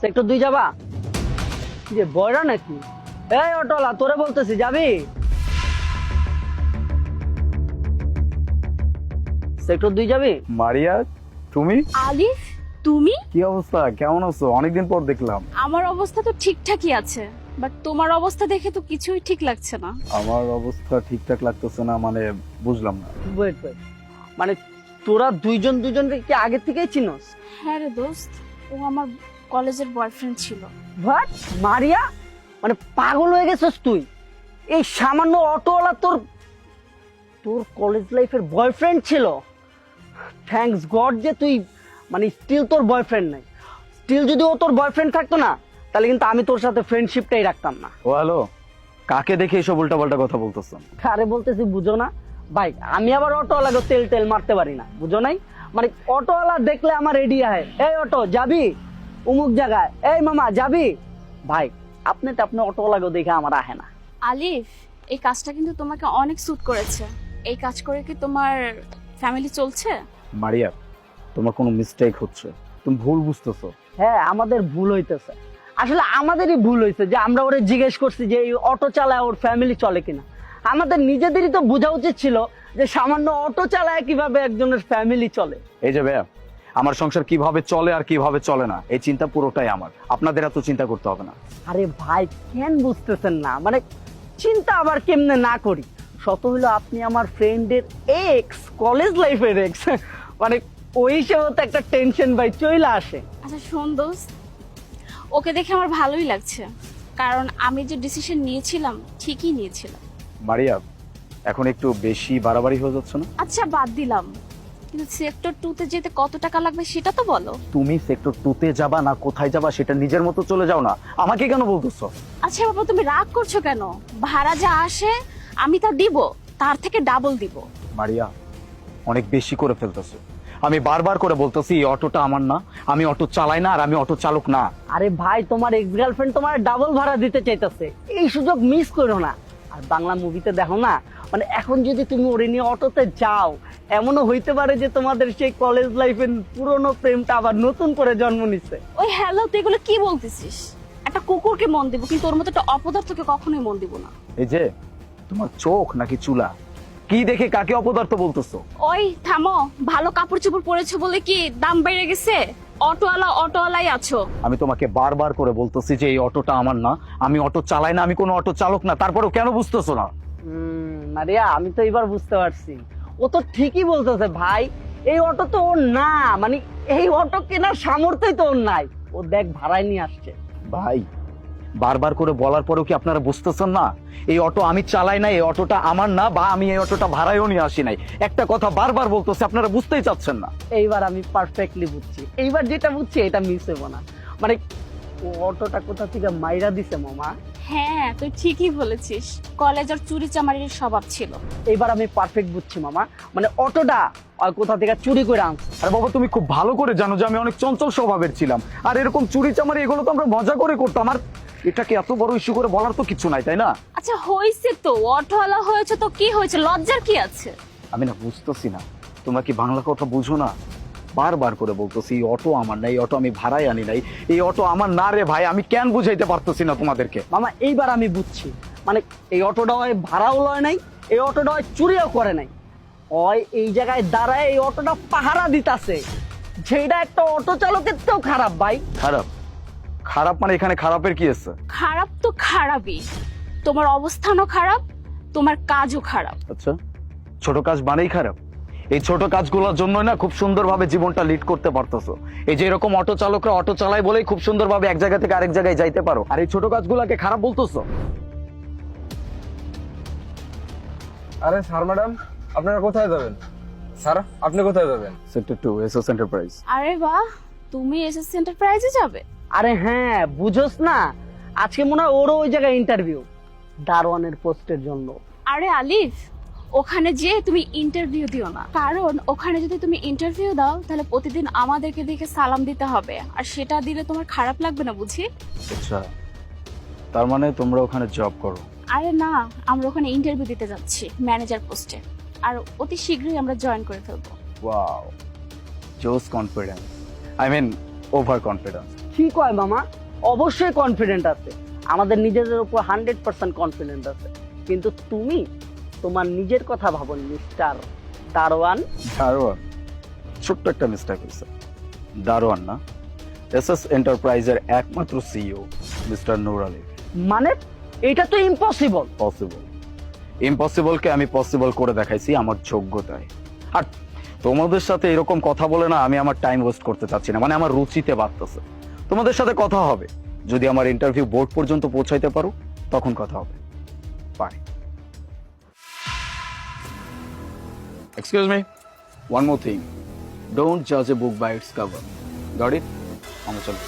Sector 2 যাবা? যে বয়রা নাকি? এই অটোলা, তোরে বলতেছি, যাবি? সেক্টর 2 যাবি? মারিয়া, তুমি? আলিফ, তুমি? কি অবস্থা, কেমন আছো? অনেকদিন পর দেখলাম। আমার অবস্থা তো ঠিকঠাকই আছে, বাট তোমার অবস্থা দেখে তো কিছুই ঠিক লাগছে না। আমার অবস্থা ঠিকঠাক লাগতেছে না মানে বুঝলাম না। ওয়েট ওয়েট, মানে তোরা দুজনকে কি আগে থেকেই চিনোস? হ্যাঁ রে দোস্ত, ও আমার কলেজের বয়ফ্রেন্ড ছিল। হোয়াট? মারিয়া, মানে পাগল হয়ে গেছিস তুই? এই সামান্য অটোওয়ালা তোর তোর কলেজ লাইফের বয়ফ্রেন্ড ছিল? থ্যাঙ্কস গড যে তুই মানে স্টিল তোর বয়ফ্রেন্ড নাই। স্টিল যদি ও তোর বয়ফ্রেন্ড থাকতো না, তাহলে কিন্তু আমি তোর সাথে ফ্রেন্ডশিপটাই রাখতাম না। ও হ্যালো, কাকে দেখে এসব উল্টাপাল্টা কথা বলতেছেন? আরে বলতেছি বুঝো না ভাই, আমি আবার অটোওয়ালাকে তেল মারতে পারি না, বুঝো নাই? মানে অটোওয়ালা দেখলে আমার রেডি হয়, এই অটো যাবি অমুক জায়গায়, এই মামা যাবি? ভাই আপনি অটোওয়ালাকে দেখে আমার আহে না। আলিফ, এই কাজটা কিন্তু তোমাকে অনেক স্যুট করেছে। এই কাজ করে কি তোমার ফ্যামিলি চলছে? মারিয়া, তোমার কোনো মিস্টেক হচ্ছে, তুমি ভুল বুঝতেছো। হ্যাঁ, আমাদের ভুল হইতেছে। আসলে আমাদেরই ভুল হয়েছে যে আমরা ওরে জিজ্ঞেস করছি যে এই অটো চালায় ওর ফ্যামিলি চলে কিনা। আমাদের নিজেদেরই তো বোঝা উচিত ছিল যে সামান্য অটো চালায় কিভাবে একজনের ফ্যামিলি চলে। এই যে ভাইয়া, আমার সংসার কিভাবে চলে আর কিভাবে চলে না এই চিন্তা পুরোটাই আমার, আপনাদের এত চিন্তা করতে হবে না। আরে ভাই কেন বুঝতেছেন না? মানে চিন্তা আবার কেমনে না করি? শত হইলো আপনি আমার ফ্রেন্ডের এক্স, কলেজ লাইফের এক্স, মানে ওই হিসেবে তো একটা টেনশন ভাই চলে আসে। আচ্ছা শোন দোস্ত, ওকে দেখে আমার ভালোই লাগছে, কারণ আমি যে ডিসিশন নিয়েছিলাম ঠিকই নিয়েছিলাম। মারিয়া, এখন একটু বেশি বাড়াবাড়ি হয়ে যাচ্ছে না? আচ্ছা বাদ দিলাম, কিন্তু সেক্টর 2 তে যেতে কত টাকা লাগবে সেটা তো বলো। তুমি সেক্টর 2 তে যাবা না কোথায় যাবা সেটা নিজের মতো চলে যাও না, আমাকে কেন বলতেছো? আচ্ছা বাবা, তুমি রাগ করছো কেন? ভাড়া যা আসে আমি তা দিব, তার থেকে ডাবল দিব। মারিয়া, অনেক বেশি করে ফেলতেছো। আমি বারবার করে বলতেছি এই অটোটা আমার না, আমি অটো চালাই না আর আমি অটো চালক না। আরে ভাই, তোমার এক্স গার্লফ্রেন্ড তোমার ডাবল ভাড়া দিতে চাইতেছে, এই সুযোগ মিস করো না। আর বাংলা মুভিতে দেখো না, মানে এখন যদি তুমি ওরে নিয়ে অটোতে যাও, এমনও হইতে পারে যে তোমাদের সেই কলেজ লাইফের পুরনো প্রেমটা আবার নতুন করে জন্ম নিচ্ছে। ওই হ্যালো, তুই এগুলো কি বলতেছিস? একটা কুকুরকে মন দিব, কিন্তু ওর মতো একটা অপদার্থকে কখনোই মন দিব না। এই যে তোমার চোখ নাকি চুলা, কি দেখে কাকে অপদার্থ বলতেছো? ওই থামো, ভালো কাপড় চোপড় পরেছো বলে কি দাম বেড়ে গেছে? অটোওয়ালাই আছো। আমি তোমাকে বারবার করে বলতেছি যে এই অটোটা আমার না, আমি অটো চালাই না, আমি কোনো অটো চালক না, তারপরেও কেন বুঝতেছো না? মারিয়া, আমি তো এবার বুঝতে পারছি, ও তো ঠিকই বলতেছে ভাই। এই অটো তো ওর না, মানে এই অটো কেনার সামর্থ্যই তো ওর নাই। ও দেখ ভাড়ায় নিয়ে আসছে। ভাই, বারবার করে বলার পরেও কি আপনারা বুঝতেছেন না? এই অটো আমি চালাই না, এই অটোটা আমার না, বা আমি এই অটোটা ভাড়ায়ও নিয়ে আসি নাই। একটা কথা বারবার বলতেছে, আপনারা বুঝতেই চাচ্ছেন না। এইবার আমি পারফেক্টলি বুঝছি, এইবার যেটা বুঝছি এটা মিস হইব না। মানে ও অটোটা কোথা থেকে মাইরা দিছে মামা। হ্যাঁ তুই ঠিকই বলেছিস, কলেজ আর চুরি চামারির স্বভাব ছিল। এইবার আমি পারফেক্ট বুঝছি মামা, মানে অটোটা আর কোথা থেকে চুরি করে আনছে। আরে বাবা, তুমি খুব ভালো করে জানো যে আমি অনেক চঞ্চল স্বভাবের ছিলাম, আর এরকম চুরি চামারি এগুলো তো আমরা মজা করে করতাম। আর এটাকে এত বড় ইস্যু করে বলার তো কিছু নাই, তাই না? আচ্ছা হয়েছে তো, অটোওয়ালা হয়েছে তো কি হয়েছে, লজ্জার কি আছে? আমি না বুঝতেছি না, তোমরা কি বাংলা কথা বুঝো না? বারবার করে বলতেছি এই অটো আমার না, এই অটো আমি ভাড়ায় আনি নাই, এই অটো আমার না রে ভাই, আমি কেন বুঝাইতে পারতেছি না তোমাদেরকে? মামা এইবার আমি বুঝছি, মানে এই অটোটা হয় ভাড়াও লয় নাই, এই অটোটা হয় চুরিও করে নাই, ওই এই জায়গায় দাঁড়ায় এই অটোটা পাহারা দিতাছে, যেটা একটা অটো চালকের তো খারাপ ভাই। খারাপ? খারাপ মানে এখানে খারাপের কি আছে? খারাপ তো খারাপই, তোমার অবস্থানও খারাপ, তোমার কাজও খারাপ। আচ্ছা, ছোট কাজ মানেই খারাপ? এই ছোট কাজগুলোর জন্য না খুব সুন্দরভাবে জীবনটা লিড করতে পারতেছো। এই যে এরকম অটো চালকরা অটো চালায় বলেই খুব সুন্দরভাবে এক জায়গা থেকে আরেক জায়গায় যাইতে পারো, আর এই ছোট কাজগুলোকে খারাপ বলতেছো? আরে স্যার ম্যাডাম, আপনারা কোথায় যাবেন? স্যার আপনি কোথায় যাবেন? Sector 2 SS enterprise. আরে বাহ, তুমি এসএস এন্টারপ্রাইজে যাবে? আরে হ্যাঁ, বুঝোস না, আজকে মনে হয় ওরও ওই জায়গায় ইন্টারভিউ, দারোয়ানের পোস্টের জন্য। আরে আলিফ, ওখানে যে তুমি ইন্টারভিউ দিও না, কারণ ওখানে যদি তুমি ইন্টারভিউ দাও তাহলে প্রতিদিন আমাদেরকে দেখে সালাম দিতে হবে, আর সেটা দিলে তোমার খারাপ লাগবে না বুঝি? আচ্ছা, তার মানে তোমরা ওখানে জব করো? আরে না, আমরা ওখানে ইন্টারভিউ দিতে যাচ্ছি ম্যানেজার পোস্টে, আর অতি শীঘ্রই আমরা জয়েন করে ফেলবো। ওয়াও, জোস confidence, I mean over confidence. কি কয় মামা? অবশ্যই কনফিডেন্ট আছে, আমাদের নিজেদের উপর 100% কনফিডেন্ট আছে, কিন্তু তুমি তোমার নিজের কথা ভাবো মিস্টার দারোয়ান। দারোয়ান? ছোট্ট একটা মিস্টেক হয়েছে। দারোয়ান না, এসএস এন্টারপ্রাইজের একমাত্র সিইও মিস্টার নূর আলী। মানে এটা তো ইম্পসিবল। পসিবল, ইম্পসিবলকে আমি পসিবল করে দেখাইছি আমার যোগ্যতায়। আর তোমাদের সাথে এরকম কথা বলে না আমি আমার টাইম ওয়েস্ট করতে চাচ্ছি না, মানে আমার রুচিতে বাড়তেছে। তোমাদের সাথে কথা হবে যদি আমার ইন্টারভিউ বোর্ড পর্যন্ত পৌঁছাইতে পারো, তখন কথা হবে। Bye. Excuse me, one more thing, don't জাজ a book by its cover. Got it? আমরা চলো।